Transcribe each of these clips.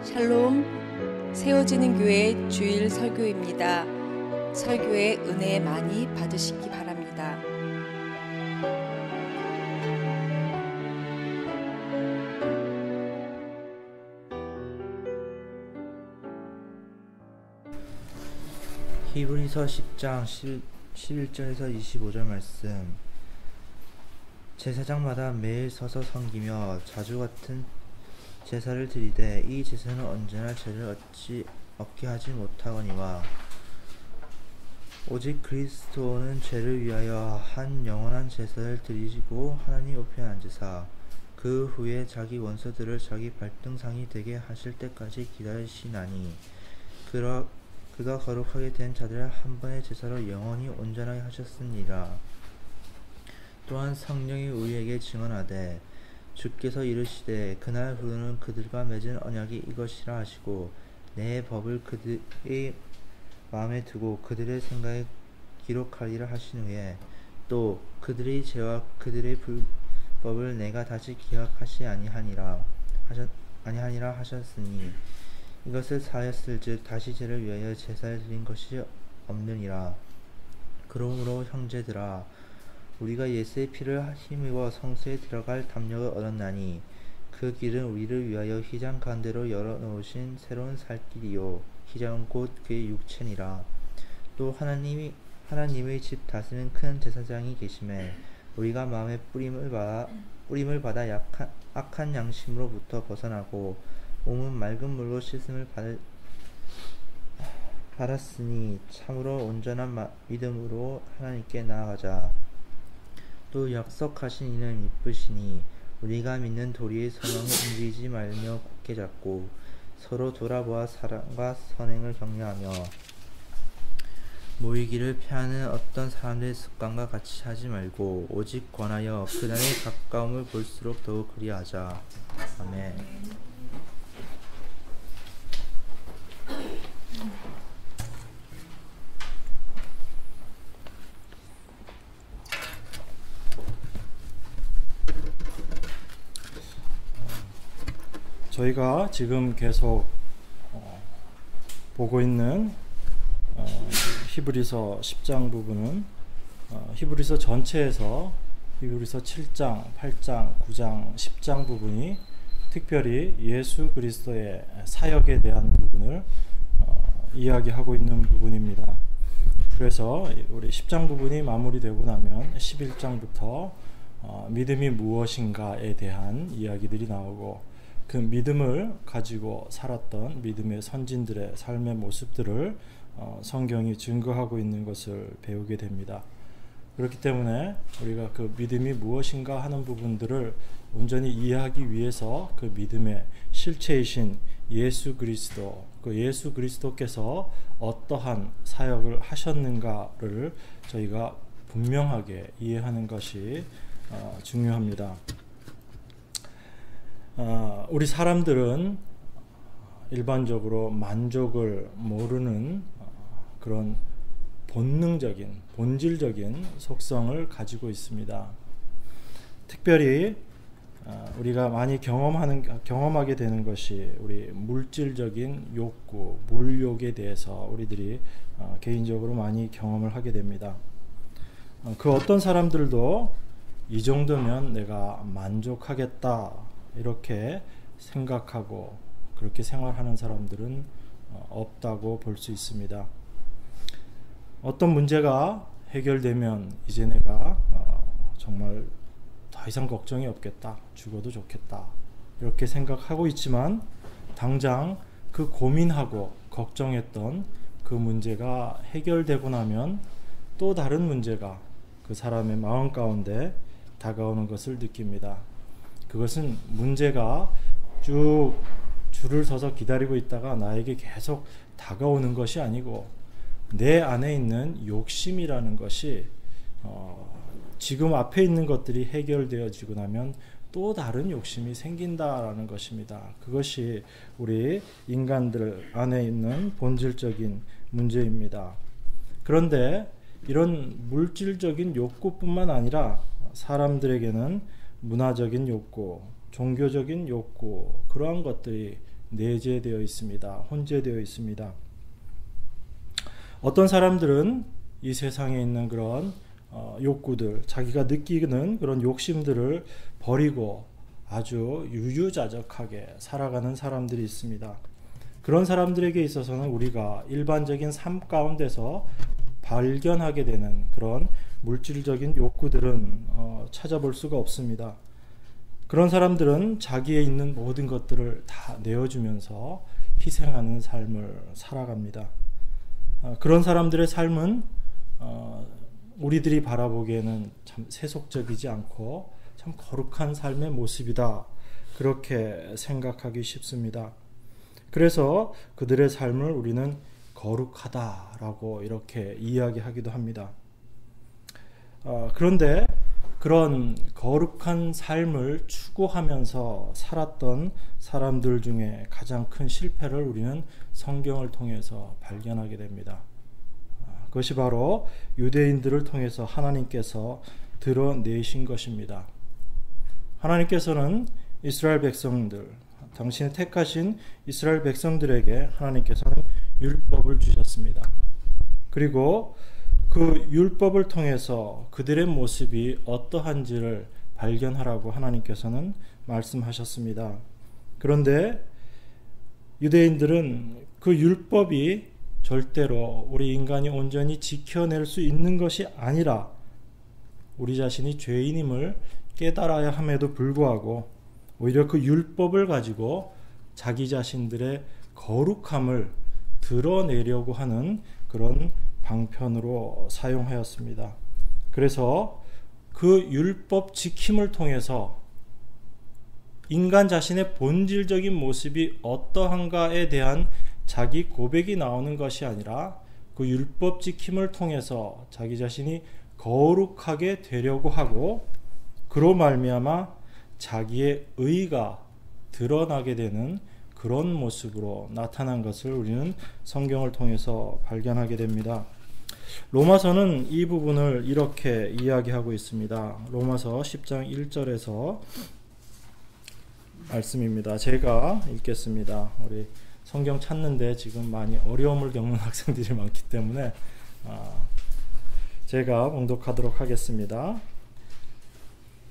샬롬, 세워지는 교회 주일 설교입니다. 설교에 은혜 많이 받으시기 바랍니다. 히브리서 10장 11절에서 25절 말씀. 제사장마다 매일 서서 섬기며 자주 같은 제사를 드리되 이 제사는 언제나 죄를 얻게 하지 못하거니와 오직 그리스도는 죄를 위하여 한 영원한 제사를 드리시고 하나님 우편에 앉으사 그 후에 자기 원수들을 자기 발등상이 되게 하실 때까지 기다리시나니 그가 거룩하게 된 자들을 한 번의 제사로 영원히 온전하게 하셨으니라. 또한 성령이 우리에게 증언하되 주께서 이르시되 그날 후로는 그들과 맺은 언약이 이것이라 하시고 내 법을 그들의 마음에 두고 그들의 생각에 기록하리라 하신 후에 또 그들의 죄와 그들의 불법을 내가 다시 기억하지 아니하니라 하셨으니 이것을 사하였을즉 다시 죄를 위하여 제사를 드린 것이 없느니라. 그러므로 형제들아 우리가 예수의 피를 힘입어 성소에 들어갈 담력을 얻었나니 그 길은 우리를 위하여 휘장 가운데로 열어놓으신 새로운 살 길이요 휘장은 곧 그의 육체니라. 또 하나님의 집 다스리는 큰 제사장이 계심에 우리가 마음의 뿌림을 받아 악한 양심으로부터 벗어나고 몸은 맑은 물로 씻음을 받았으니 참으로 온전한 믿음으로 하나님께 나아가자. 또 약속하신 이는 이쁘시니 우리가 믿는 도리의 소망을 움직이지 말며 굳게 잡고 서로 돌아보아 사랑과 선행을 격려하며 모이기를 피하는 어떤 사람들의 습관과 같이 하지 말고 오직 권하여 그날의 가까움을 볼수록 더욱 그리하자. 아멘. 저희가 지금 계속 보고 있는 히브리서 10장 부분은 히브리서 전체에서 히브리서 7장, 8장, 9장, 10장 부분이 특별히 예수 그리스도의 사역에 대한 부분을 이야기하고 있는 부분입니다. 그래서 우리 10장 부분이 마무리되고 나면 11장부터 믿음이 무엇인가에 대한 이야기들이 나오고 그 믿음을 가지고 살았던 믿음의 선진들의 삶의 모습들을 성경이 증거하고 있는 것을 배우게 됩니다. 그렇기 때문에 우리가 그 믿음이 무엇인가 하는 부분들을 온전히 이해하기 위해서 그 믿음의 실체이신 예수 그리스도, 그 예수 그리스도께서 어떠한 사역을 하셨는가를 저희가 분명하게 이해하는 것이 중요합니다. 우리 사람들은 일반적으로 만족을 모르는 그런 본능적인, 본질적인 속성을 가지고 있습니다. 특별히 우리가 많이 경험하게 되는 것이 우리 물질적인 욕구, 물욕에 대해서 우리들이 개인적으로 많이 경험을 하게 됩니다. 그 어떤 사람들도 이 정도면 내가 만족하겠다 이렇게 생각하고 그렇게 생활하는 사람들은 없다고 볼 수 있습니다. 어떤 문제가 해결되면 이제 내가 정말 더 이상 걱정이 없겠다, 죽어도 좋겠다 이렇게 생각하고 있지만 당장 그 고민하고 걱정했던 그 문제가 해결되고 나면 또 다른 문제가 그 사람의 마음 가운데 다가오는 것을 느낍니다. 그것은 문제가 쭉 줄을 서서 기다리고 있다가 나에게 계속 다가오는 것이 아니고 내 안에 있는 욕심이라는 것이 지금 앞에 있는 것들이 해결되어지고 나면 또 다른 욕심이 생긴다라는 것입니다. 그것이 우리 인간들 안에 있는 본질적인 문제입니다. 그런데 이런 물질적인 욕구뿐만 아니라 사람들에게는 문화적인 욕구, 종교적인 욕구, 그러한 것들이 내재되어 있습니다. 혼재되어 있습니다. 어떤 사람들은 이 세상에 있는 그런 욕구들, 자기가 느끼는 그런 욕심들을 버리고 아주 유유자적하게 살아가는 사람들이 있습니다. 그런 사람들에게 있어서는 우리가 일반적인 삶 가운데서 발견하게 되는 그런 물질적인 욕구들은 찾아볼 수가 없습니다. 그런 사람들은 자기에 있는 모든 것들을 다 내어주면서 희생하는 삶을 살아갑니다. 그런 사람들의 삶은 우리들이 바라보기에는 참 세속적이지 않고 참 거룩한 삶의 모습이다, 그렇게 생각하기 쉽습니다. 그래서 그들의 삶을 우리는 거룩하다라고 이렇게 이야기하기도 합니다. 그런데 그런 거룩한 삶을 추구하면서 살았던 사람들 중에 가장 큰 실패를 우리는 성경을 통해서 발견하게 됩니다. 그것이 바로 유대인들을 통해서 하나님께서 드러내신 것입니다. 하나님께서는 이스라엘 백성들, 당신의 택하신 이스라엘 백성들에게 하나님께서는 율법을 주셨습니다. 그리고 그 율법을 통해서 그들의 모습이 어떠한지를 발견하라고 하나님께서는 말씀하셨습니다. 그런데 유대인들은 그 율법이 절대로 우리 인간이 온전히 지켜낼 수 있는 것이 아니라 우리 자신이 죄인임을 깨달아야 함에도 불구하고 오히려 그 율법을 가지고 자기 자신들의 거룩함을 드러내려고 하는 그런 방편으로 사용하였습니다. 그래서 그 율법 지킴을 통해서 인간 자신의 본질적인 모습이 어떠한가에 대한 자기 고백이 나오는 것이 아니라 그 율법 지킴을 통해서 자기 자신이 거룩하게 되려고 하고 그로 말미암아 자기의 의가 드러나게 되는 그런 모습으로 나타난 것을 우리는 성경을 통해서 발견하게 됩니다. 로마서는 이 부분을 이렇게 이야기하고 있습니다. 로마서 10장 1절에서 말씀입니다. 제가 읽겠습니다. 우리 성경 찾는데 지금 많이 어려움을 겪는 학생들이 많기 때문에 제가 봉독하도록 하겠습니다.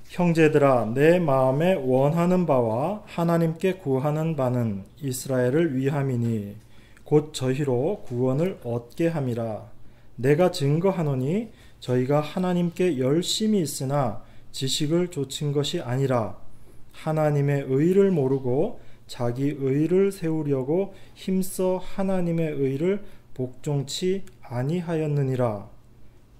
형제들아, 내 마음에 원하는 바와 하나님께 구하는 바는 이스라엘을 위함이니 곧 저희로 구원을 얻게 함이라. 내가 증거하노니 저희가 하나님께 열심히 있으나 지식을 좇은 것이 아니라 하나님의 의를 모르고 자기 의를 세우려고 힘써 하나님의 의를 복종치 아니하였느니라.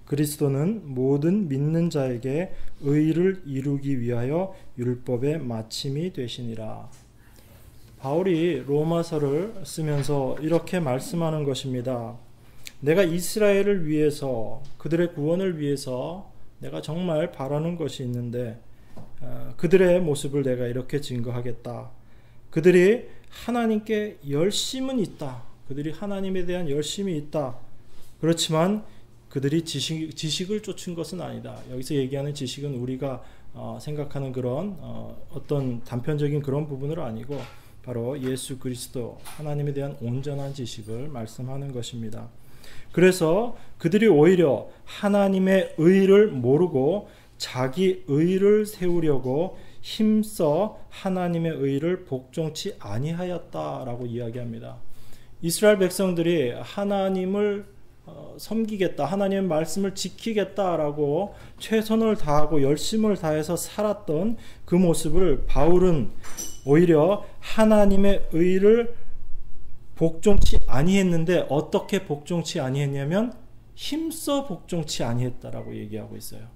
그리스도는 모든 믿는 자에게 의를 이루기 위하여 율법의 마침이 되시니라. 바울이 로마서를 쓰면서 이렇게 말씀하는 것입니다. 내가 이스라엘을 위해서, 그들의 구원을 위해서 내가 정말 바라는 것이 있는데 그들의 모습을 내가 이렇게 증거하겠다. 그들이 하나님께 열심은 있다. 그들이 하나님에 대한 열심이 있다. 그렇지만 그들이 지식을 쫓은 것은 아니다. 여기서 얘기하는 지식은 우리가 생각하는 그런 어떤 단편적인 그런 부분은 아니고 바로 예수 그리스도 하나님에 대한 온전한 지식을 말씀하는 것입니다. 그래서 그들이 오히려 하나님의 의를 모르고 자기 의를 세우려고 힘써 하나님의 의를 복종치 아니하였다라고 이야기합니다. 이스라엘 백성들이 하나님을 섬기겠다, 하나님의 말씀을 지키겠다라고 최선을 다하고 열심을 다해서 살았던 그 모습을 바울은 오히려 하나님의 의를 복종치 아니했는데 어떻게 복종치 아니했냐면 힘써 복종치 아니했다라고 얘기하고 있어요.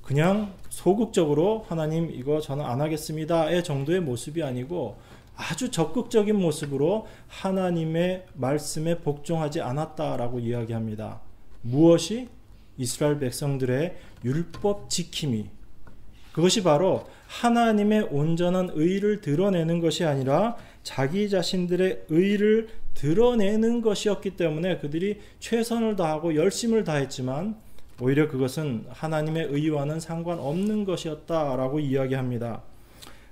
그냥 소극적으로 하나님 이거 저는 안 하겠습니다의 정도의 모습이 아니고 아주 적극적인 모습으로 하나님의 말씀에 복종하지 않았다라고 이야기합니다. 무엇이? 이스라엘 백성들의 율법 지킴이, 그것이 바로 하나님의 온전한 의를 드러내는 것이 아니라 자기 자신들의 의를 드러내는 것이었기 때문에 그들이 최선을 다하고 열심을 다했지만 오히려 그것은 하나님의 의와는 상관없는 것이었다라고 이야기합니다.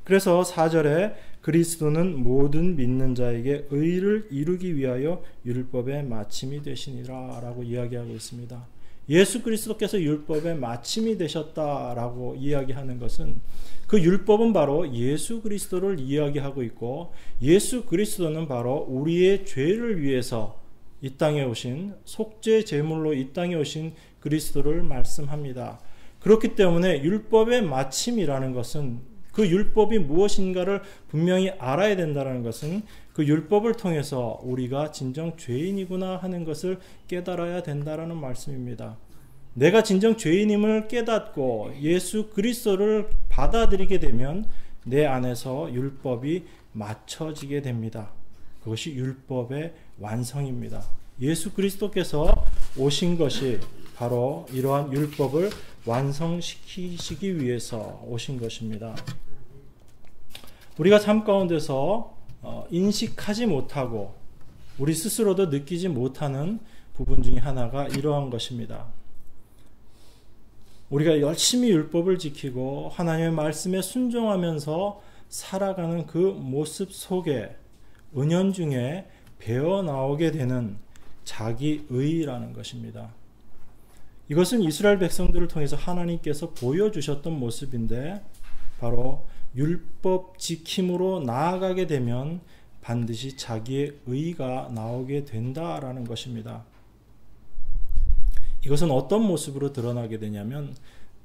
그래서 4절에 그리스도는 모든 믿는 자에게 의를 이루기 위하여 율법의 마침이 되시니라 라고 이야기하고 있습니다. 예수 그리스도께서 율법의 마침이 되셨다라고 이야기하는 것은 그 율법은 바로 예수 그리스도를 이야기하고 있고 예수 그리스도는 바로 우리의 죄를 위해서 이 땅에 오신 속죄 제물로 이 땅에 오신 그리스도를 말씀합니다. 그렇기 때문에 율법의 마침이라는 것은 그 율법이 무엇인가를 분명히 알아야 된다는 것은 그 율법을 통해서 우리가 진정 죄인이구나 하는 것을 깨달아야 된다는 말씀입니다. 내가 진정 죄인임을 깨닫고 예수 그리스도를 받아들이게 되면 내 안에서 율법이 맞춰지게 됩니다. 그것이 율법의 완성입니다. 예수 그리스도께서 오신 것이 바로 이러한 율법을 완성시키시기 위해서 오신 것입니다. 우리가 삶 가운데서 인식하지 못하고 우리 스스로도 느끼지 못하는 부분 중에 하나가 이러한 것입니다. 우리가 열심히 율법을 지키고 하나님의 말씀에 순종하면서 살아가는 그 모습 속에 은연중에 배어나오게 되는 자기의라는 것입니다. 이것은 이스라엘 백성들을 통해서 하나님께서 보여주셨던 모습인데 바로 율법 지킴으로 나아가게 되면 반드시 자기의 의가 나오게 된다라는 것입니다. 이것은 어떤 모습으로 드러나게 되냐면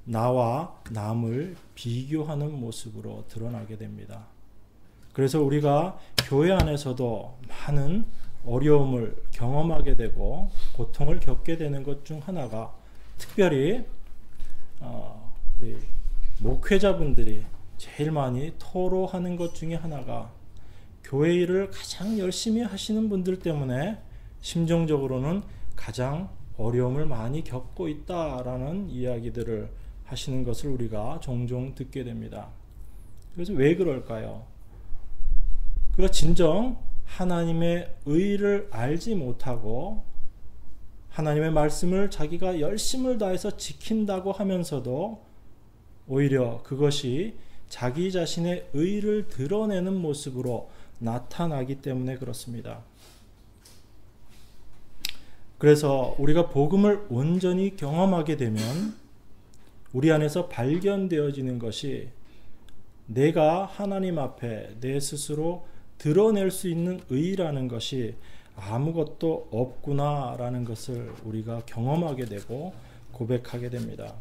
나와 남을 비교하는 모습으로 드러나게 됩니다. 그래서 우리가 교회 안에서도 많은 어려움을 경험하게 되고 고통을 겪게 되는 것 중 하나가 특별히 목회자분들이 제일 많이 토로하는 것 중에 하나가 교회 일을 가장 열심히 하시는 분들 때문에 심정적으로는 가장 어려움을 많이 겪고 있다라는 이야기들을 하시는 것을 우리가 종종 듣게 됩니다. 그래서 왜 그럴까요? 그가 진정 하나님의 의를 알지 못하고 하나님의 말씀을 자기가 열심을 다해서 지킨다고 하면서도 오히려 그것이 자기 자신의 의를 드러내는 모습으로 나타나기 때문에 그렇습니다. 그래서 우리가 복음을 온전히 경험하게 되면 우리 안에서 발견되어지는 것이 내가 하나님 앞에 내 스스로 드러낼 수 있는 의라는 것이 아무것도 없구나라는 것을 우리가 경험하게 되고 고백하게 됩니다.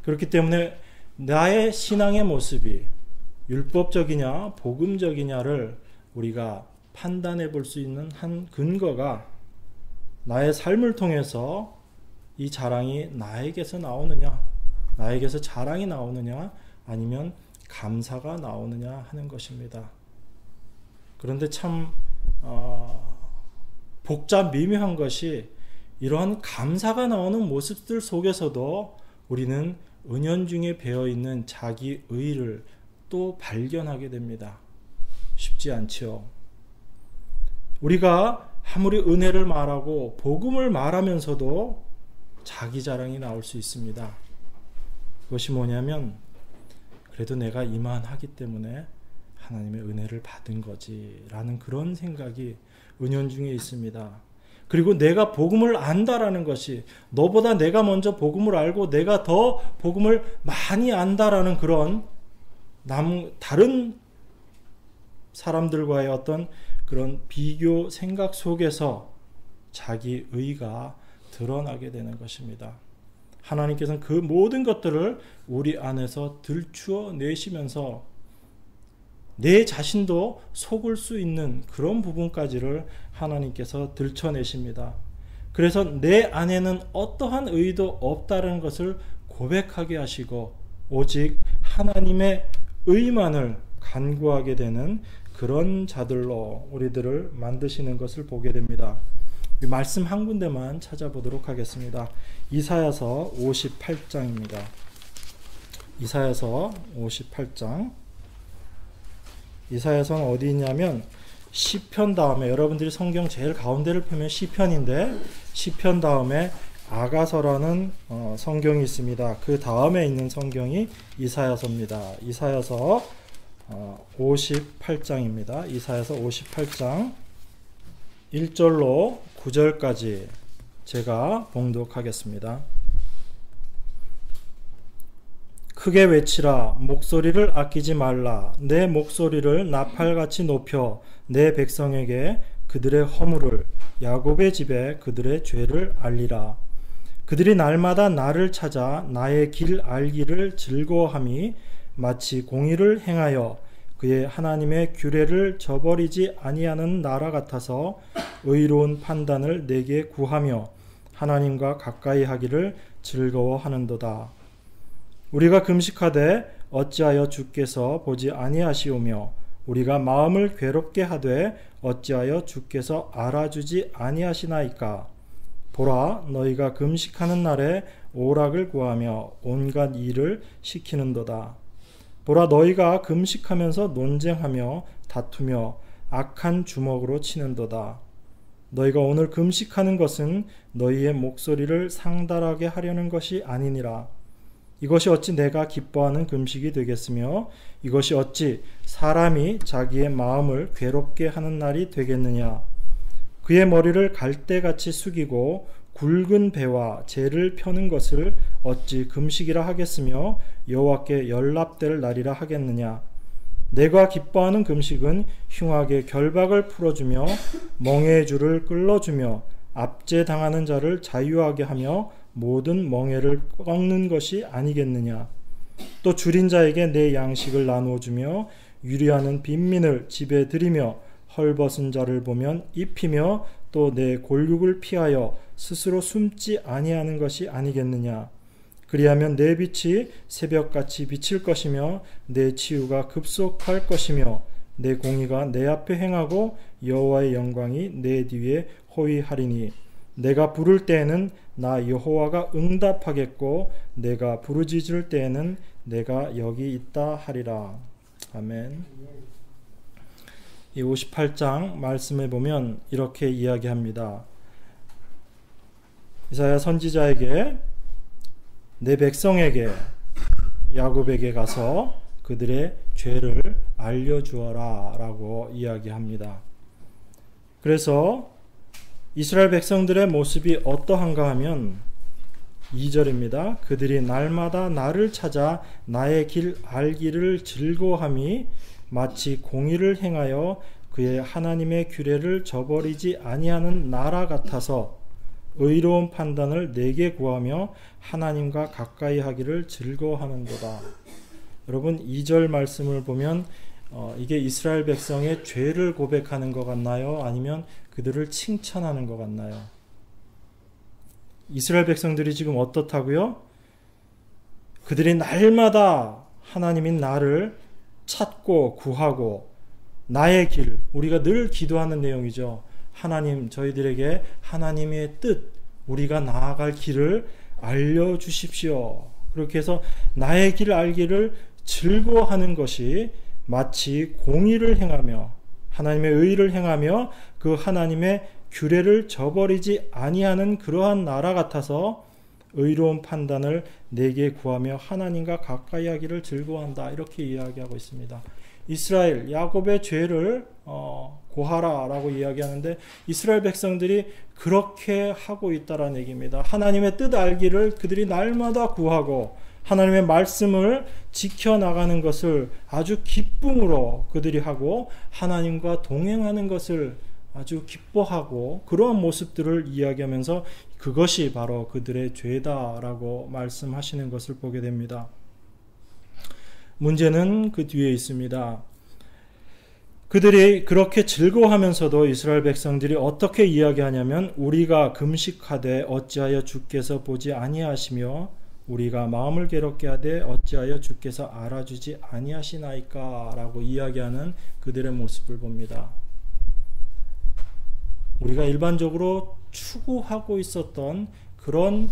그렇기 때문에 나의 신앙의 모습이 율법적이냐 복음적이냐를 우리가 판단해 볼 수 있는 한 근거가 나의 삶을 통해서 이 자랑이 나에게서 나오느냐, 나에게서 자랑이 나오느냐, 아니면 감사가 나오느냐 하는 것입니다. 그런데 참 복잡 미묘한 것이 이러한 감사가 나오는 모습들 속에서도 우리는 은연중에 배어있는 자기 의를 또 발견하게 됩니다. 쉽지 않지요. 우리가 아무리 은혜를 말하고 복음을 말하면서도 자기 자랑이 나올 수 있습니다. 그것이 뭐냐면 그래도 내가 이만하기 때문에 하나님의 은혜를 받은 거지 라는 그런 생각이 은연중에 있습니다. 그리고 내가 복음을 안다라는 것이 너보다 내가 먼저 복음을 알고 내가 더 복음을 많이 안다라는 그런 다른 사람들과의 어떤 그런 비교 생각 속에서 자기 의가 드러나게 되는 것입니다. 하나님께서는 그 모든 것들을 우리 안에서 들추어 내시면서 내 자신도 속을 수 있는 그런 부분까지를 하나님께서 들춰내십니다. 그래서 내 안에는 어떠한 의도 없다는 것을 고백하게 하시고 오직 하나님의 의만을 간구하게 되는 그런 자들로 우리들을 만드시는 것을 보게 됩니다. 말씀 한 군데만 찾아보도록 하겠습니다. 이사야서 58장입니다. 이사야서 58장. 이사야서는 어디 있냐면 시편 다음에, 여러분들이 성경 제일 가운데를 펴면 시편인데 시편 다음에 아가서라는 성경이 있습니다. 그 다음에 있는 성경이 이사야서입니다. 이사야서 58장입니다. 이사야서 58장 1절로 9절까지 제가 봉독하겠습니다. 크게 외치라. 목소리를 아끼지 말라. 내 목소리를 나팔같이 높여 내 백성에게 그들의 허물을, 야곱의 집에 그들의 죄를 알리라. 그들이 날마다 나를 찾아 나의 길 알기를 즐거워함이 마치 공의를 행하여 그의 하나님의 규례를 저버리지 아니하는 나라 같아서 의로운 판단을 내게 구하며 하나님과 가까이 하기를 즐거워하는도다. 우리가 금식하되 어찌하여 주께서 보지 아니하시오며 우리가 마음을 괴롭게 하되 어찌하여 주께서 알아주지 아니하시나이까. 보라, 너희가 금식하는 날에 오락을 구하며 온갖 일을 시키는도다. 보라, 너희가 금식하면서 논쟁하며 다투며 악한 주먹으로 치는도다. 너희가 오늘 금식하는 것은 너희의 목소리를 상달하게 하려는 것이 아니니라. 이것이 어찌 내가 기뻐하는 금식이 되겠으며 이것이 어찌 사람이 자기의 마음을 괴롭게 하는 날이 되겠느냐. 그의 머리를 갈대같이 숙이고 굵은 배와 재를 펴는 것을 어찌 금식이라 하겠으며 여호와께 연락될 날이라 하겠느냐. 내가 기뻐하는 금식은 흉악의 결박을 풀어주며 멍에의 줄을 끌어주며 압제당하는 자를 자유하게 하며 모든 멍에를 꺾는 것이 아니겠느냐. 또 줄인 자에게 내 양식을 나누어 주며 유리하는 빈민을 집에 들이며 헐벗은 자를 보면 입히며 또 내 골육을 피하여 스스로 숨지 아니하는 것이 아니겠느냐. 그리하면 내 빛이 새벽같이 비칠 것이며 내 치유가 급속할 것이며 내 공의가 내 앞에 행하고 여호와의 영광이 내 뒤에 호위하리니 내가 부를 때에는 나 여호와가 응답하겠고 내가 부르짖을 때에는 내가 여기 있다 하리라. 아멘. 이 58장 말씀에 보면 이렇게 이야기합니다. 이사야 선지자에게 내 백성에게 야곱에게 가서 그들의 죄를 알려주어라 라고 이야기합니다. 그래서 이스라엘 백성들의 모습이 어떠한가 하면 2절입니다. 그들이 날마다 나를 찾아 나의 길 알기를 즐거워함이 마치 공의를 행하여 그의 하나님의 규례를 저버리지 아니하는 나라 같아서 의로운 판단을 내게 구하며 하나님과 가까이 하기를 즐거워하는도다. 여러분 2절 말씀을 보면 이게 이스라엘 백성의 죄를 고백하는 것 같나요? 아니면 그들을 칭찬하는 것 같나요? 이스라엘 백성들이 지금 어떻다고요? 그들이 날마다 하나님인 나를 찾고 구하고 나의 길, 우리가 늘 기도하는 내용이죠. 하나님, 저희들에게 하나님의 뜻, 우리가 나아갈 길을 알려주십시오. 그렇게 해서 나의 길 알기를 즐거워하는 것이 마치 공의를 행하며 하나님의 의를 행하며 그 하나님의 규례를 저버리지 아니하는 그러한 나라 같아서 의로운 판단을 내게 구하며 하나님과 가까이 하기를 즐거워한다. 이렇게 이야기하고 있습니다. 이스라엘, 야곱의 죄를 고하라 라고 이야기하는데 이스라엘 백성들이 그렇게 하고 있다라는 얘기입니다. 하나님의 뜻 알기를 그들이 날마다 구하고 하나님의 말씀을 지켜나가는 것을 아주 기쁨으로 그들이 하고 하나님과 동행하는 것을 아주 기뻐하고 그러한 모습들을 이야기하면서 그것이 바로 그들의 죄다라고 말씀하시는 것을 보게 됩니다. 문제는 그 뒤에 있습니다. 그들이 그렇게 즐거워하면서도 이스라엘 백성들이 어떻게 이야기하냐면 우리가 금식하되 어찌하여 주께서 보지 아니하시며 우리가 마음을 괴롭게 하되 어찌하여 주께서 알아주지 아니하시나이까 라고 이야기하는 그들의 모습을 봅니다. 우리가 일반적으로 추구하고 있었던 그런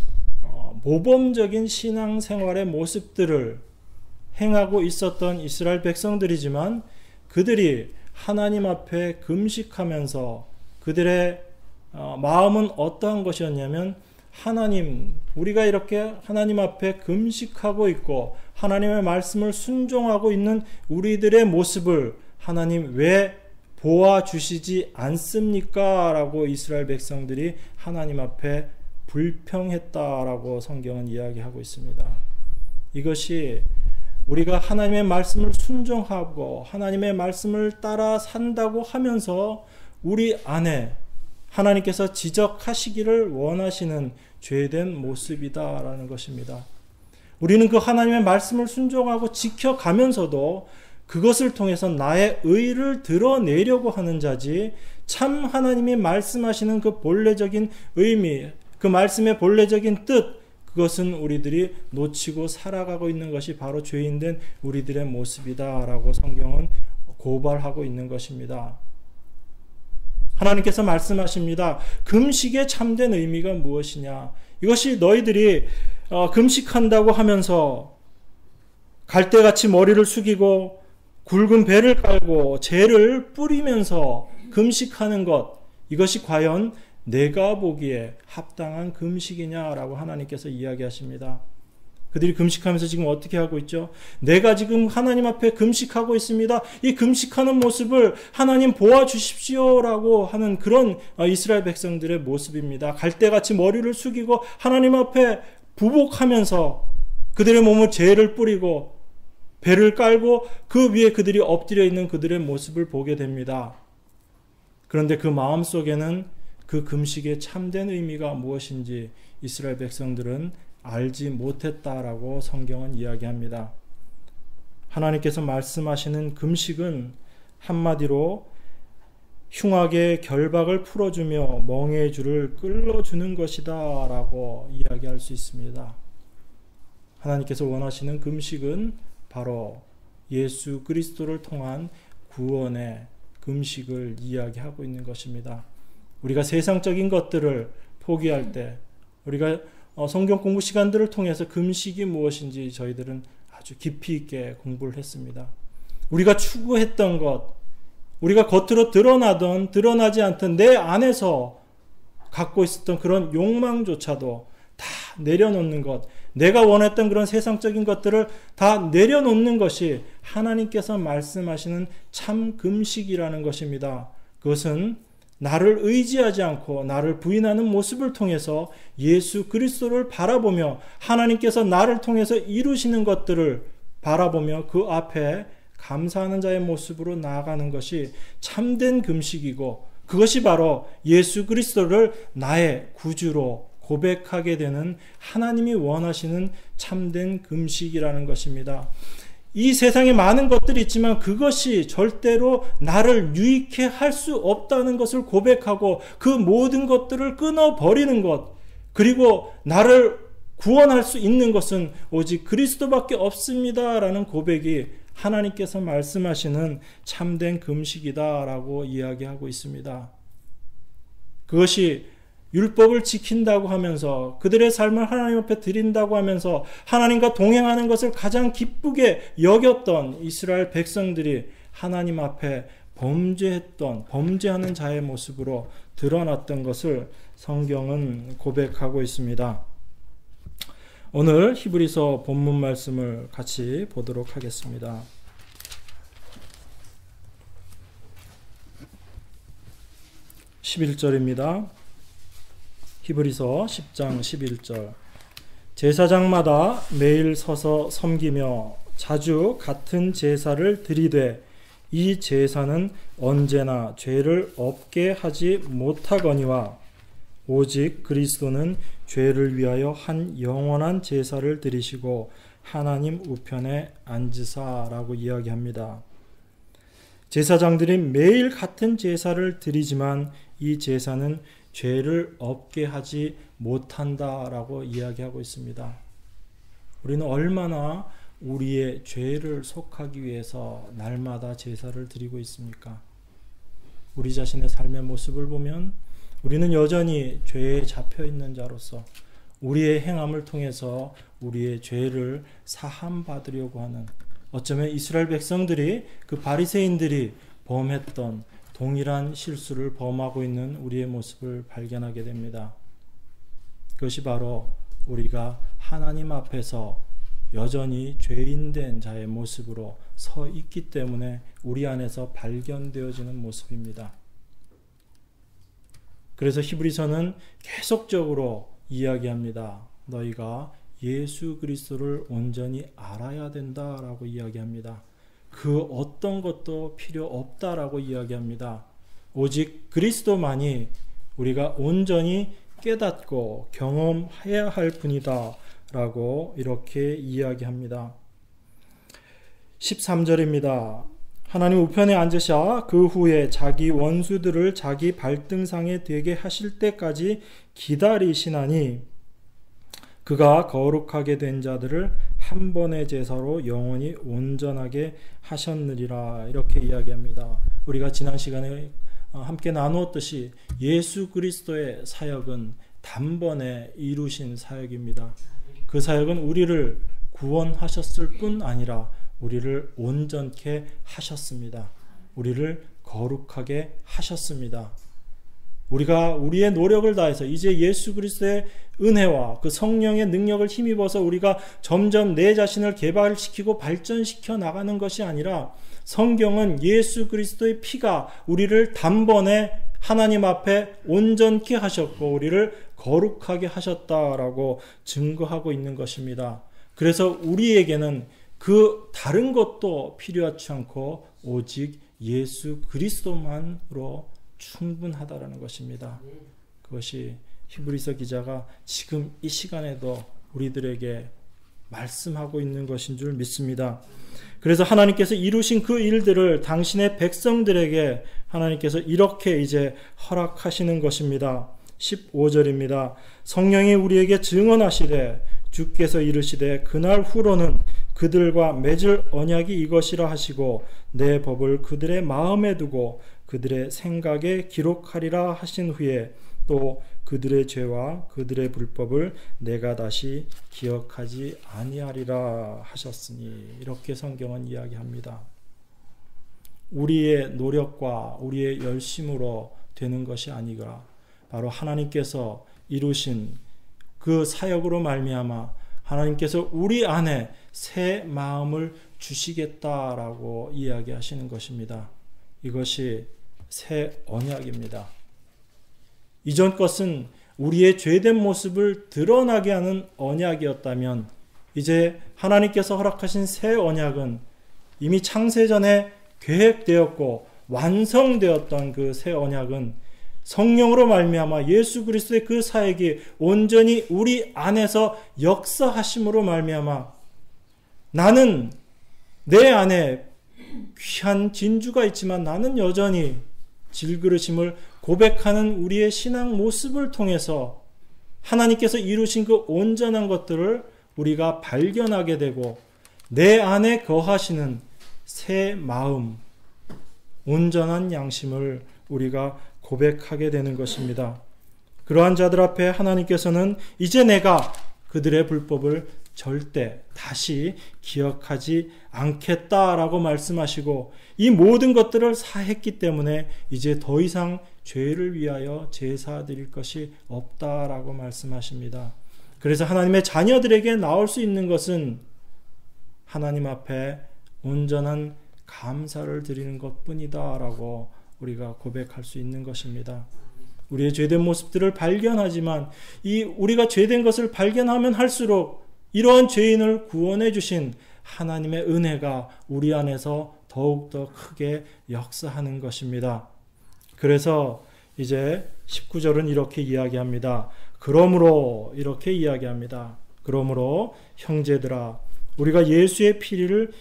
모범적인 신앙생활의 모습들을 행하고 있었던 이스라엘 백성들이지만 그들이 하나님 앞에 금식하면서 그들의 마음은 어떠한 것이었냐면 하나님, 우리가 이렇게 하나님 앞에 금식하고 있고 하나님의 말씀을 순종하고 있는 우리들의 모습을 하나님 왜 보아주시지 않습니까? 라고 이스라엘 백성들이 하나님 앞에 불평했다라고 성경은 이야기하고 있습니다. 이것이 우리가 하나님의 말씀을 순종하고 하나님의 말씀을 따라 산다고 하면서 우리 안에 하나님께서 지적하시기를 원하시는 죄된 모습이다라는 것입니다. 우리는 그 하나님의 말씀을 순종하고 지켜가면서도 그것을 통해서 나의 의를 드러내려고 하는 자지 참 하나님이 말씀하시는 그 본래적인 의미, 그 말씀의 본래적인 뜻, 그것은 우리들이 놓치고 살아가고 있는 것이 바로 죄인된 우리들의 모습이다라고 성경은 고발하고 있는 것입니다. 하나님께서 말씀하십니다. 금식의 참된 의미가 무엇이냐? 이것이 너희들이 금식한다고 하면서 갈대같이 머리를 숙이고 굵은 배를 깔고 재를 뿌리면서 금식하는 것, 이것이 과연 내가 보기에 합당한 금식이냐라고 하나님께서 이야기하십니다. 그들이 금식하면서 지금 어떻게 하고 있죠? 내가 지금 하나님 앞에 금식하고 있습니다. 이 금식하는 모습을 하나님 보아주십시오라고 하는 그런 이스라엘 백성들의 모습입니다. 갈대같이 머리를 숙이고 하나님 앞에 부복하면서 그들의 몸을 재를 뿌리고 배를 깔고 그 위에 그들이 엎드려 있는 그들의 모습을 보게 됩니다. 그런데 그 마음 속에는 그 금식의 참된 의미가 무엇인지 이스라엘 백성들은 알지 못했다라고 성경은 이야기합니다. 하나님께서 말씀하시는 금식은 한마디로 흉악의 결박을 풀어주며 멍에의 줄을 끌어주는 것이다 라고 이야기할 수 있습니다. 하나님께서 원하시는 금식은 바로 예수 그리스도를 통한 구원의 금식을 이야기하고 있는 것입니다. 우리가 세상적인 것들을 포기할 때 우리가 성경 공부 시간들을 통해서 금식이 무엇인지 저희들은 아주 깊이 있게 공부를 했습니다. 우리가 추구했던 것, 우리가 겉으로 드러나던 드러나지 않던 내 안에서 갖고 있었던 그런 욕망조차도 다 내려놓는 것, 내가 원했던 그런 세상적인 것들을 다 내려놓는 것이 하나님께서 말씀하시는 참 금식이라는 것입니다. 그것은 나를 의지하지 않고 나를 부인하는 모습을 통해서 예수 그리스도를 바라보며 하나님께서 나를 통해서 이루시는 것들을 바라보며 그 앞에 감사하는 자의 모습으로 나아가는 것이 참된 금식이고 그것이 바로 예수 그리스도를 나의 구주로 고백하게 되는 하나님이 원하시는 참된 금식이라는 것입니다. 이 세상에 많은 것들이 있지만 그것이 절대로 나를 유익해 할 수 없다는 것을 고백하고 그 모든 것들을 끊어버리는 것, 그리고 나를 구원할 수 있는 것은 오직 그리스도밖에 없습니다라는 고백이 하나님께서 말씀하시는 참된 금식이다라고 이야기하고 있습니다. 그것이 율법을 지킨다고 하면서 그들의 삶을 하나님 앞에 드린다고 하면서 하나님과 동행하는 것을 가장 기쁘게 여겼던 이스라엘 백성들이 하나님 앞에 범죄하는 자의 모습으로 드러났던 것을 성경은 고백하고 있습니다. 오늘 히브리서 본문 말씀을 같이 보도록 하겠습니다. 11절입니다. 히브리서 10장 11절. 제사장마다 매일 서서 섬기며 자주 같은 제사를 드리되 이 제사는 언제나 죄를 없게 하지 못하거니와 오직 그리스도는 죄를 위하여 한 영원한 제사를 드리시고 하나님 우편에 앉으사라고 이야기합니다. 제사장들이 매일 같은 제사를 드리지만 이 제사는 죄를 없게 하지 못한다라고 이야기하고 있습니다. 우리는 얼마나 우리의 죄를 속하기 위해서 날마다 제사를 드리고 있습니까? 우리 자신의 삶의 모습을 보면 우리는 여전히 죄에 잡혀 있는 자로서 우리의 행함을 통해서 우리의 죄를 사함 받으려고 하는, 어쩌면 이스라엘 백성들이 그 바리새인들이 범했던 동일한 실수를 범하고 있는 우리의 모습을 발견하게 됩니다. 그것이 바로 우리가 하나님 앞에서 여전히 죄인된 자의 모습으로 서 있기 때문에 우리 안에서 발견되어지는 모습입니다. 그래서 히브리서는 계속적으로 이야기합니다. 너희가 예수 그리스도를 온전히 알아야 된다라고 이야기합니다. 그 어떤 것도 필요 없다라고 이야기합니다. 오직 그리스도만이 우리가 온전히 깨닫고 경험해야 할 분이다 라고 이렇게 이야기합니다. 13절입니다. 하나님 우편에 앉으사 그 후에 자기 원수들을 자기 발등상에 되게 하실 때까지 기다리시나니 그가 거룩하게 된 자들을 한 번의 제사로 영원히 온전하게 하셨느리라 이렇게 이야기합니다. 우리가 지난 시간에 함께 나누었듯이 예수 그리스도의 사역은 단번에 이루신 사역입니다. 그 사역은 우리를 구원하셨을 뿐 아니라 우리를 온전케 하셨습니다. 우리를 거룩하게 하셨습니다. 우리가 우리의 노력을 다해서 이제 예수 그리스도의 은혜와 그 성령의 능력을 힘입어서 우리가 점점 내 자신을 개발시키고 발전시켜 나가는 것이 아니라 성경은 예수 그리스도의 피가 우리를 단번에 하나님 앞에 온전케 하셨고 우리를 거룩하게 하셨다라고 증거하고 있는 것입니다. 그래서 우리에게는 그 다른 것도 필요하지 않고 오직 예수 그리스도만으로 충분하다라는 것입니다. 그것이 히브리서 기자가 지금 이 시간에도 우리들에게 말씀하고 있는 것인 줄 믿습니다. 그래서 하나님께서 이루신 그 일들을 당신의 백성들에게 하나님께서 이렇게 이제 허락하시는 것입니다. 15절입니다. 성령이 우리에게 증언하시되 주께서 이르시되 그날 후로는 그들과 맺을 언약이 이것이라 하시고 내 법을 그들의 마음에 두고 그들의 생각에 기록하리라 하신 후에 또 그들의 죄와 그들의 불법을 내가 다시 기억하지 아니하리라 하셨으니 이렇게 성경은 이야기합니다. 우리의 노력과 우리의 열심으로 되는 것이 아니라 바로 하나님께서 이루신 그 사역으로 말미암아 하나님께서 우리 안에 새 마음을 주시겠다라고 이야기하시는 것입니다. 이것이 새 언약입니다. 이전 것은 우리의 죄된 모습을 드러나게 하는 언약이었다면 이제 하나님께서 허락하신 새 언약은 이미 창세전에 계획되었고 완성되었던 그 새 언약은 성령으로 말미암아 예수 그리스도의 그 사역이 온전히 우리 안에서 역사하심으로 말미암아 나는 내 안에 귀한 진주가 있지만 나는 여전히 질그릇임을 고백하는 우리의 신앙 모습을 통해서 하나님께서 이루신 그 온전한 것들을 우리가 발견하게 되고 내 안에 거하시는 새 마음, 온전한 양심을 우리가 고백하게 되는 것입니다. 그러한 자들 앞에 하나님께서는 이제 내가 그들의 불법을 절대 다시 기억하지 않겠다라고 말씀하시고 이 모든 것들을 사했기 때문에 이제 더 이상 죄를 위하여 제사 드릴 것이 없다라고 말씀하십니다. 그래서 하나님의 자녀들에게 나올 수 있는 것은 하나님 앞에 온전한 감사를 드리는 것뿐이다라고 우리가 고백할 수 있는 것입니다. 우리의 죄된 모습들을 발견하지만 이 우리가 죄된 것을 발견하면 할수록 이러한 죄인을 구원해 주신 하나님의 은혜가 우리 안에서 더욱더 크게 역사하는 것입니다. 그래서 이제 19절은 이렇게 이야기합니다. 그러므로 이렇게 이야기합니다. 그러므로 형제들아 우리가 예수의 피를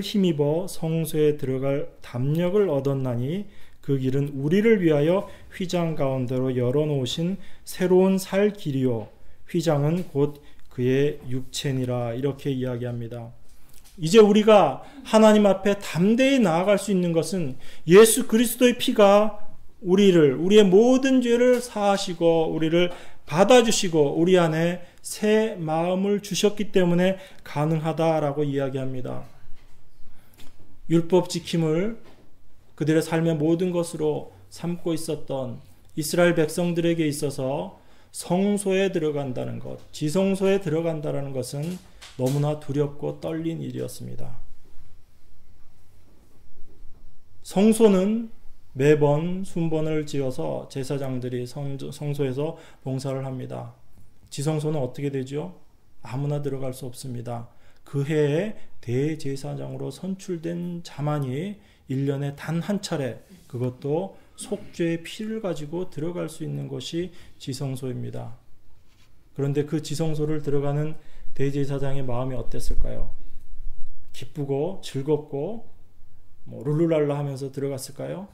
힘입어 성소에 들어갈 담력을 얻었나니 그 길은 우리를 위하여 휘장 가운데로 열어놓으신 새로운 살 길이요 휘장은 곧 그의 육체니라 이렇게 이야기합니다. 이제 우리가 하나님 앞에 담대히 나아갈 수 있는 것은 예수 그리스도의 피가 우리의 모든 죄를 사하시고 우리를 받아주시고 우리 안에 새 마음을 주셨기 때문에 가능하다라고 이야기합니다. 율법 지킴을 그들의 삶의 모든 것으로 삼고 있었던 이스라엘 백성들에게 있어서 성소에 들어간다는 것, 지성소에 들어간다는 것은 너무나 두렵고 떨린 일이었습니다. 성소는 매번 순번을 지어서 제사장들이 성소에서 봉사를 합니다. 지성소는 어떻게 되죠? 아무나 들어갈 수 없습니다. 그 해에 대제사장으로 선출된 자만이 1년에 단 한 차례, 그것도 속죄의 피를 가지고 들어갈 수 있는 것이 지성소입니다. 그런데 그 지성소를 들어가는 대제사장의 마음이 어땠을까요? 기쁘고 즐겁고 룰루랄라 하면서 들어갔을까요?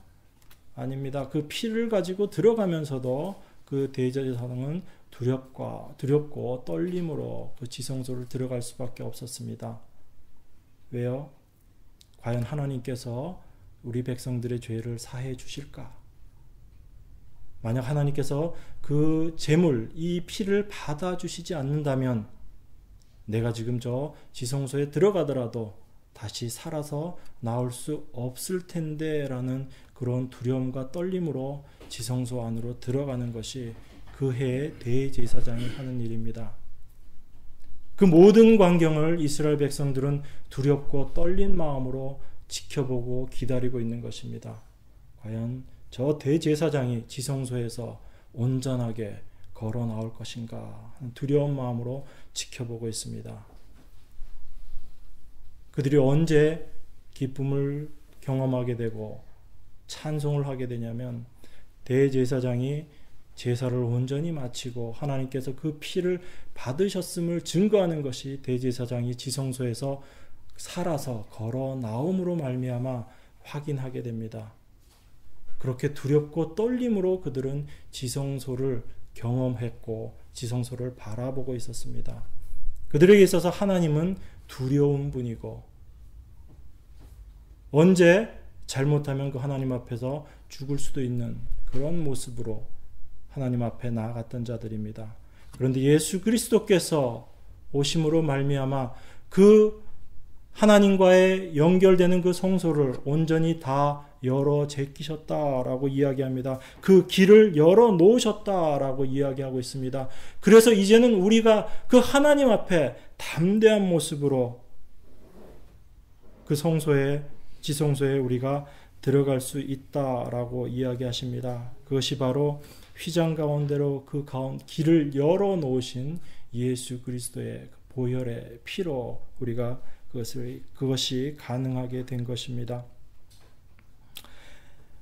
아닙니다. 그 피를 가지고 들어가면서도 그 대제사장은 두렵고 떨림으로 그 지성소를 들어갈 수밖에 없었습니다. 왜요? 과연 하나님께서 우리 백성들의 죄를 사해 주실까? 만약 하나님께서 그 제물, 이 피를 받아 주시지 않는다면 내가 지금 저 지성소에 들어가더라도 다시 살아서 나올 수 없을 텐데 라는 그런 두려움과 떨림으로 지성소 안으로 들어가는 것이 그 해의 대제사장이 하는 일입니다. 그 모든 광경을 이스라엘 백성들은 두렵고 떨린 마음으로 지켜보고 기다리고 있는 것입니다. 과연 저 대제사장이 지성소에서 온전하게 걸어 나올 것인가 하는 두려운 마음으로 지켜보고 있습니다. 그들이 언제 기쁨을 경험하게 되고 찬송을 하게 되냐면 대제사장이 제사를 온전히 마치고 하나님께서 그 피를 받으셨음을 증거하는 것이 대제사장이 지성소에서 살아서 걸어 나옴으로 말미암아 확인하게 됩니다. 그렇게 두렵고 떨림으로 그들은 지성소를 경험했고 지성소를 바라보고 있었습니다. 그들에게 있어서 하나님은 두려운 분이고 언제 잘못하면 그 하나님 앞에서 죽을 수도 있는 그런 모습으로 하나님 앞에 나아갔던 자들입니다. 그런데 예수 그리스도께서 오심으로 말미암아 그 하나님과의 연결되는 그 성소를 온전히 다 열어 제끼셨다라고 이야기합니다. 그 길을 열어 놓으셨다라고 이야기하고 있습니다. 그래서 이제는 우리가 그 하나님 앞에 담대한 모습으로 그 성소에 지성소에 우리가 들어갈 수 있다라고 이야기하십니다. 그것이 바로 휘장 가운데로 그 길을 열어 놓으신 예수 그리스도의 보혈의 피로 우리가 그것이 가능하게 된 것입니다.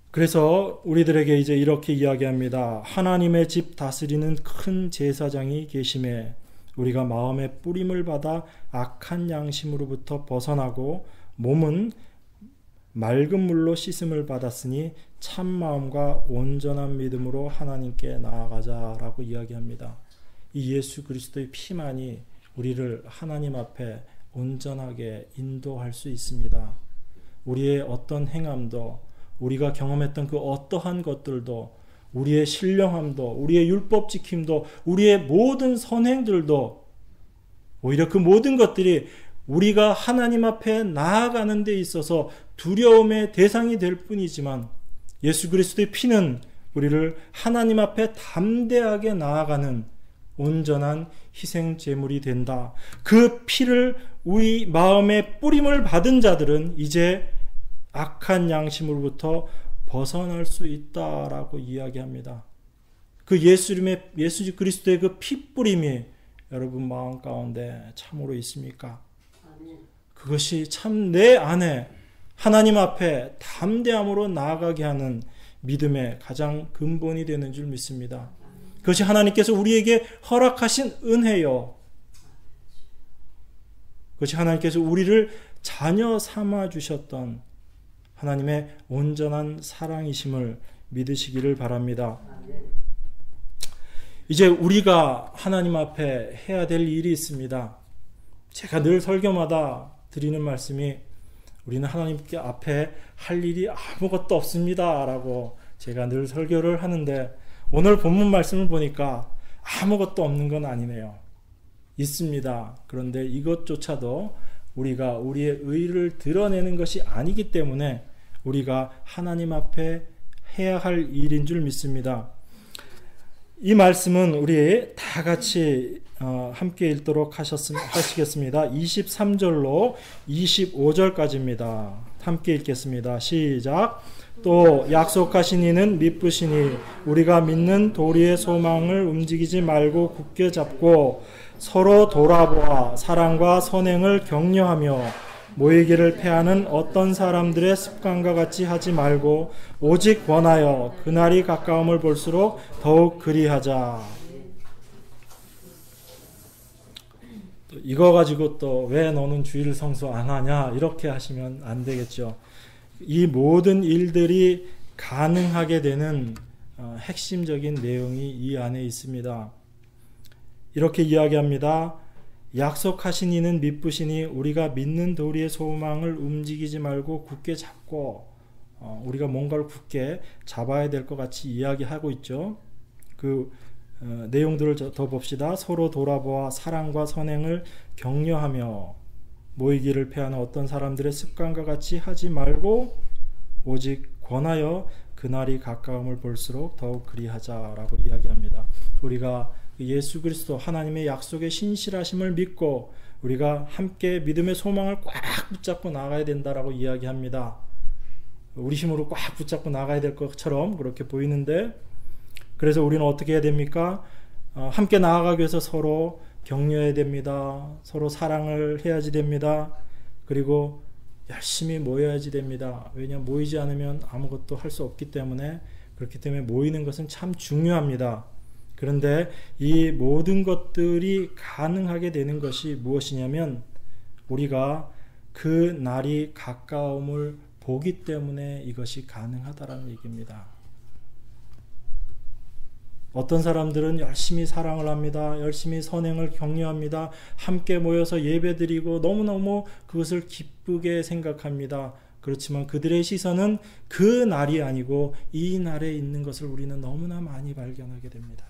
그래서 우리들에게 이제 이렇게 이야기합니다. 하나님의 집 다스리는 큰 제사장이 계심에 우리가 마음의 뿌림을 받아 악한 양심으로부터 벗어나고 몸은 맑은 물로 씻음을 받았으니 참 마음과 온전한 믿음으로 하나님께 나아가자라고 이야기합니다. 이 예수 그리스도의 피만이 우리를 하나님 앞에 온전하게 인도할 수 있습니다. 우리의 어떤 행함도 우리가 경험했던 그 어떠한 것들도 우리의 신령함도 우리의 율법 지킴도 우리의 모든 선행들도 오히려 그 모든 것들이 우리가 하나님 앞에 나아가는 데 있어서 두려움의 대상이 될 뿐이지만 예수 그리스도의 피는 우리를 하나님 앞에 담대하게 나아가는 온전한 희생 제물이 된다. 그 피를 우리 마음에 뿌림을 받은 자들은 이제 악한 양심으로부터 벗어날 수 있다라고 이야기합니다. 그 예수 그리스도의 그 피 뿌림이 여러분 마음 가운데 참으로 있습니까? 그것이 참 내 안에 하나님 앞에 담대함으로 나아가게 하는 믿음의 가장 근본이 되는 줄 믿습니다. 그것이 하나님께서 우리에게 허락하신 은혜요. 그것이 하나님께서 우리를 자녀 삼아 주셨던 하나님의 온전한 사랑이심을 믿으시기를 바랍니다. 이제 우리가 하나님 앞에 해야 될 일이 있습니다. 제가 늘 설교마다 드리는 말씀이 우리는 하나님께 앞에 할 일이 아무것도 없습니다 라고 제가 늘 설교를 하는데 오늘 본문 말씀을 보니까 아무것도 없는 건 아니네요. 있습니다. 그런데 이것조차도 우리가 우리의 의를 드러내는 것이 아니기 때문에 우리가 하나님 앞에 해야 할 일인 줄 믿습니다. 이 말씀은 우리 다 같이 함께 읽도록 하시겠습니다. 23절로 25절까지입니다. 함께 읽겠습니다. 시작. 또 약속하신 이는 미쁘시니 우리가 믿는 도리의 소망을 움직이지 말고 굳게 잡고 서로 돌아보아 사랑과 선행을 격려하며 모이기를 패하는 어떤 사람들의 습관과 같이 하지 말고 오직 원하여 그날이 가까움을 볼수록 더욱 그리하자. 이거 가지고 또 왜 너는 주일 성수 안 하냐 이렇게 하시면 안 되겠죠. 이 모든 일들이 가능하게 되는 핵심적인 내용이 이 안에 있습니다. 이렇게 이야기합니다. 약속하신 이는 미쁘시니 우리가 믿는 도리의 소망을 움직이지 말고 굳게 잡고 우리가 뭔가를 굳게 잡아야 될 것 같이 이야기하고 있죠. 그 내용들을 더 봅시다. 서로 돌아보아 사랑과 선행을 격려하며 모이기를 패하는 어떤 사람들의 습관과 같이 하지 말고 오직 권하여 그날이 가까움을 볼수록 더욱 그리하자라고 이야기합니다. 우리가 예수 그리스도 하나님의 약속의 신실하심을 믿고 우리가 함께 믿음의 소망을 꽉 붙잡고 나가야 된다라고 이야기합니다. 우리 힘으로 꽉 붙잡고 나가야 될 것처럼 그렇게 보이는데, 그래서 우리는 어떻게 해야 됩니까? 함께 나아가기 위해서 서로 격려해야 됩니다. 서로 사랑을 해야지 됩니다. 그리고 열심히 모여야지 됩니다. 왜냐하면 모이지 않으면 아무것도 할 수 없기 때문에, 그렇기 때문에 모이는 것은 참 중요합니다. 그런데 이 모든 것들이 가능하게 되는 것이 무엇이냐면 우리가 그 날이 가까움을 보기 때문에 이것이 가능하다라는 얘기입니다. 어떤 사람들은 열심히 사랑을 합니다. 열심히 선행을 격려합니다. 함께 모여서 예배드리고 너무너무 그것을 기쁘게 생각합니다. 그렇지만 그들의 시선은 그 날이 아니고 이 날에 있는 것을 우리는 너무나 많이 발견하게 됩니다.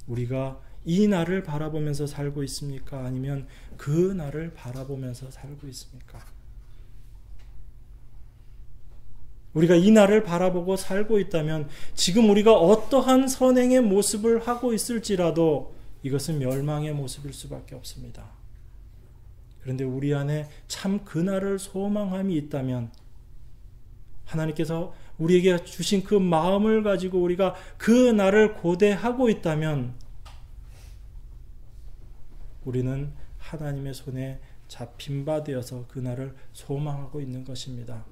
우리가 이 날을 바라보면서 살고 있습니까? 아니면 그 날을 바라보면서 살고 있습니까? 우리가 이 날을 바라보고 살고 있다면 지금 우리가 어떠한 선행의 모습을 하고 있을지라도 이것은 멸망의 모습일 수밖에 없습니다. 그런데 우리 안에 참 그 날을 소망함이 있다면 하나님께서 우리에게 주신 그 마음을 가지고 우리가 그 날을 고대하고 있다면 우리는 하나님의 손에 잡힌 바 되어서 그 날을 소망하고 있는 것입니다.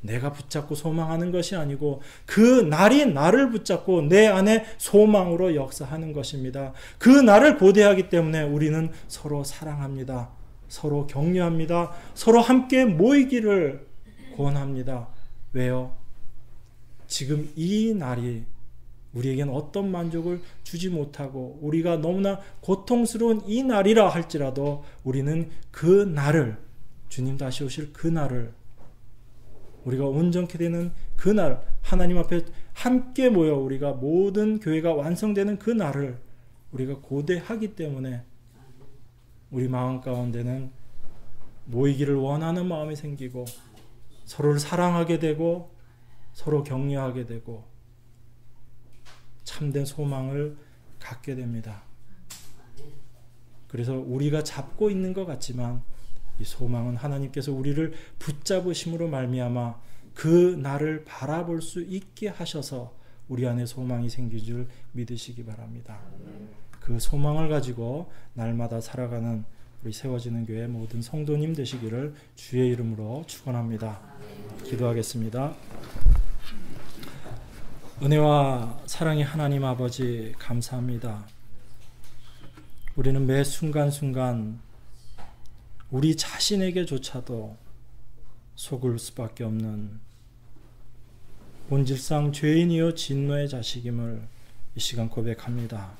내가 붙잡고 소망하는 것이 아니고 그 날이 나를 붙잡고 내 안에 소망으로 역사하는 것입니다. 그 날을 고대하기 때문에 우리는 서로 사랑합니다. 서로 격려합니다. 서로 함께 모이기를 권합니다. 왜요? 지금 이 날이 우리에겐 어떤 만족을 주지 못하고 우리가 너무나 고통스러운 이 날이라 할지라도 우리는 그 날을, 주님 다시 오실 그 날을, 우리가 온전케 되는 그 날, 하나님 앞에 함께 모여 우리가 모든 교회가 완성되는 그 날을 우리가 고대하기 때문에 우리 마음 가운데는 모이기를 원하는 마음이 생기고 서로를 사랑하게 되고 서로 격려하게 되고 참된 소망을 갖게 됩니다. 그래서 우리가 잡고 있는 것 같지만 이 소망은 하나님께서 우리를 붙잡으심으로 말미암아 그 날을 바라볼 수 있게 하셔서 우리 안에 소망이 생긴 줄 믿으시기 바랍니다. 그 소망을 가지고 날마다 살아가는 우리 세워지는 교회 모든 성도님 되시기를 주의 이름으로 축원합니다. 기도하겠습니다. 은혜와 사랑의 하나님 아버지 감사합니다. 우리는 매 순간순간 우리 자신에게조차도 속을 수밖에 없는 본질상 죄인이요 진노의 자식임을 이 시간 고백합니다.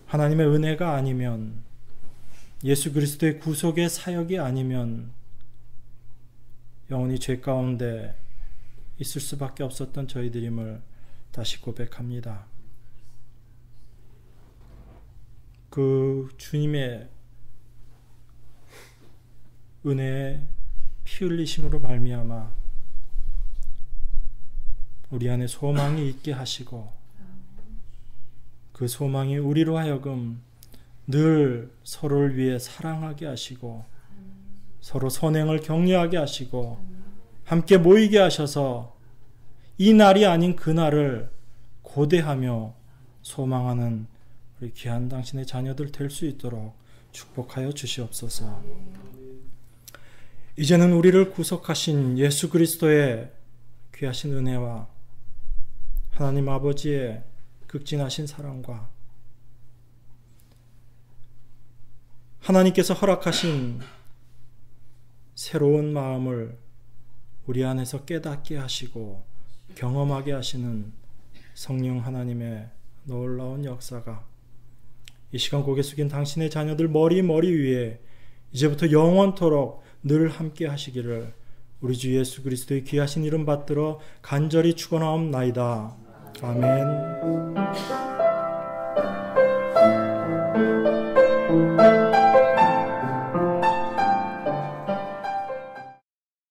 하나님의 은혜가 아니면, 예수 그리스도의 구속의 사역이 아니면 영원히 죄 가운데 있을 수밖에 없었던 저희들임을 다시 고백합니다. 그 주님의 은혜의 피 흘리심으로 말미암아 우리 안에 소망이 있게 하시고 그 소망이 우리로 하여금 늘 서로를 위해 사랑하게 하시고 서로 선행을 격려하게 하시고 함께 모이게 하셔서 이 날이 아닌 그날을 고대하며 소망하는 우리 귀한 당신의 자녀들 될 수 있도록 축복하여 주시옵소서. 이제는 우리를 구속하신 예수 그리스도의 귀하신 은혜와 하나님 아버지의 극진하신 사랑과 하나님께서 허락하신 새로운 마음을 우리 안에서 깨닫게 하시고 경험하게 하시는 성령 하나님의 놀라운 역사가 이 시간 고개 숙인 당신의 자녀들 머리 위에 이제부터 영원토록 늘 함께 하시기를 우리 주 예수 그리스도의 귀하신 이름 받들어 간절히 축원하옵나이다. 아멘.